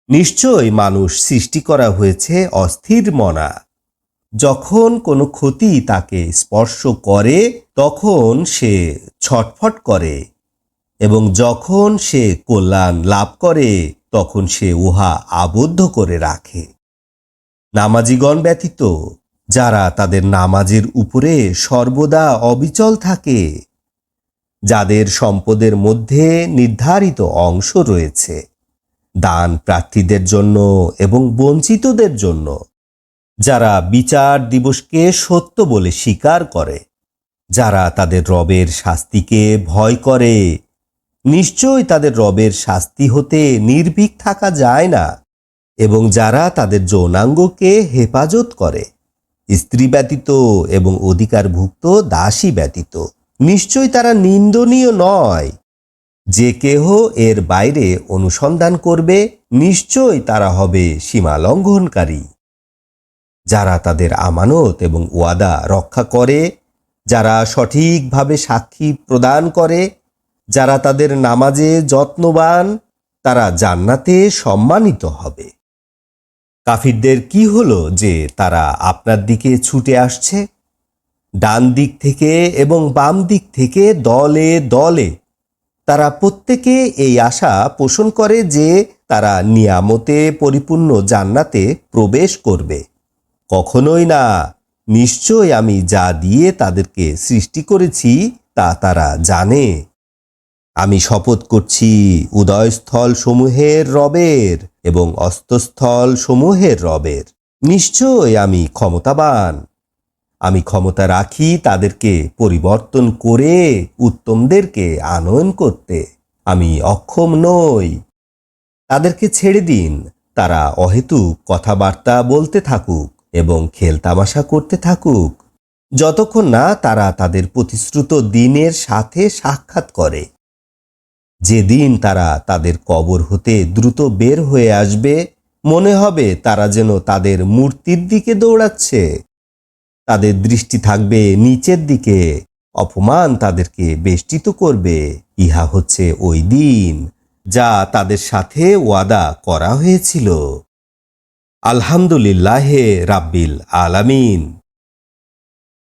নিশ্চয় মানুষ সৃষ্টি করা হয়েছে অস্থির মনা। যখন কোনো ক্ষতি তাকে স্পর্শ করে তখন সে ছটফট করে, এবং যখন সে কল্যাণ লাভ করে তখন সে উহা আবদ্ধ করে রাখে। নামাজীগণ ব্যতীত যারা তাদের নামাজের উপরে সর্বদা অবিচল থাকে, যাদের সম্পদের মধ্যে নির্ধারিত অংশ রয়েছে দান প্রার্থীদের জন্য এবং বঞ্চিতদের জন্য, যারা বিচার দিবসকে সত্য বলে স্বীকার করে, যারা তাদের রবের শাস্তিকে ভয় করে, নিশ্চয় তাদের রবের শাস্তি হতে নির্ভীক থাকা যায় না, এবং যারা তাদের যৌনাঙ্গকে হেফাজত করে, স্ত্রী ব্যতীত এবং অধিকারভুক্ত দাসী ব্যতীত, নিশ্চয় তারা নিন্দনীয় নয়। যে কেহ এর বাইরে অনুসন্ধান করবে নিশ্চয় তারা হবে সীমা লঙ্ঘনকারী। যারা তাদের আমানত এবং ওয়াদা রক্ষা করে, যারা সঠিকভাবে সাক্ষী প্রদান করে, যারা তাদের নামাজে যত্নবান, তারা জান্নাতে সম্মানিত হবে। কাফিরদের কি হলো যে তারা আপনার দিকে ছুটে আসছে? ডান দিক থেকে এবং বাম দিক থেকে দলে দলে তারা প্রত্যেকে এই আশা পোষণ করে যে তারা নিয়ামতে পরিপূর্ণ জান্নাতে প্রবেশ করবে। কখনোই না, নিশ্চয় আমি যা দিয়ে তাদেরকে সৃষ্টি করেছি তা তারা জানে। আমি শপথ করছি উদয়স্থল সমূহের রবের এবং অস্তস্থল সমূহের রবের, নিশ্চয় আমি ক্ষমতাবান। আমি ক্ষমতা রাখি তাদেরকে পরিবর্তন করে উত্তমদেরকে আনয়ন করতে। আমি অক্ষম নই। তাদেরকে ছেড়ে দিন, তারা অহেতুক কথাবার্তা বলতে থাকুক এবং খেলতামাশা করতে থাকুক, যতক্ষণ না তারা তাদের প্রতিশ্রুত দিনের সাথে সাক্ষাৎ করে। যেদিন তারা তাদের কবর হতে দ্রুত বের হয়ে আসবে, মনে হবে তারা যেন তাদের মূর্তির দিকে দৌড়াচ্ছে। তাদের দৃষ্টি থাকবে নিচের দিকে, অপমান তাদেরকে বেষ্টিত করবে। ইহা হচ্ছে ওই দিন যা তাদের সাথে ওয়াদা করা হয়েছিল। আলহামদুলিল্লাহে রাব্বিল আলামিন।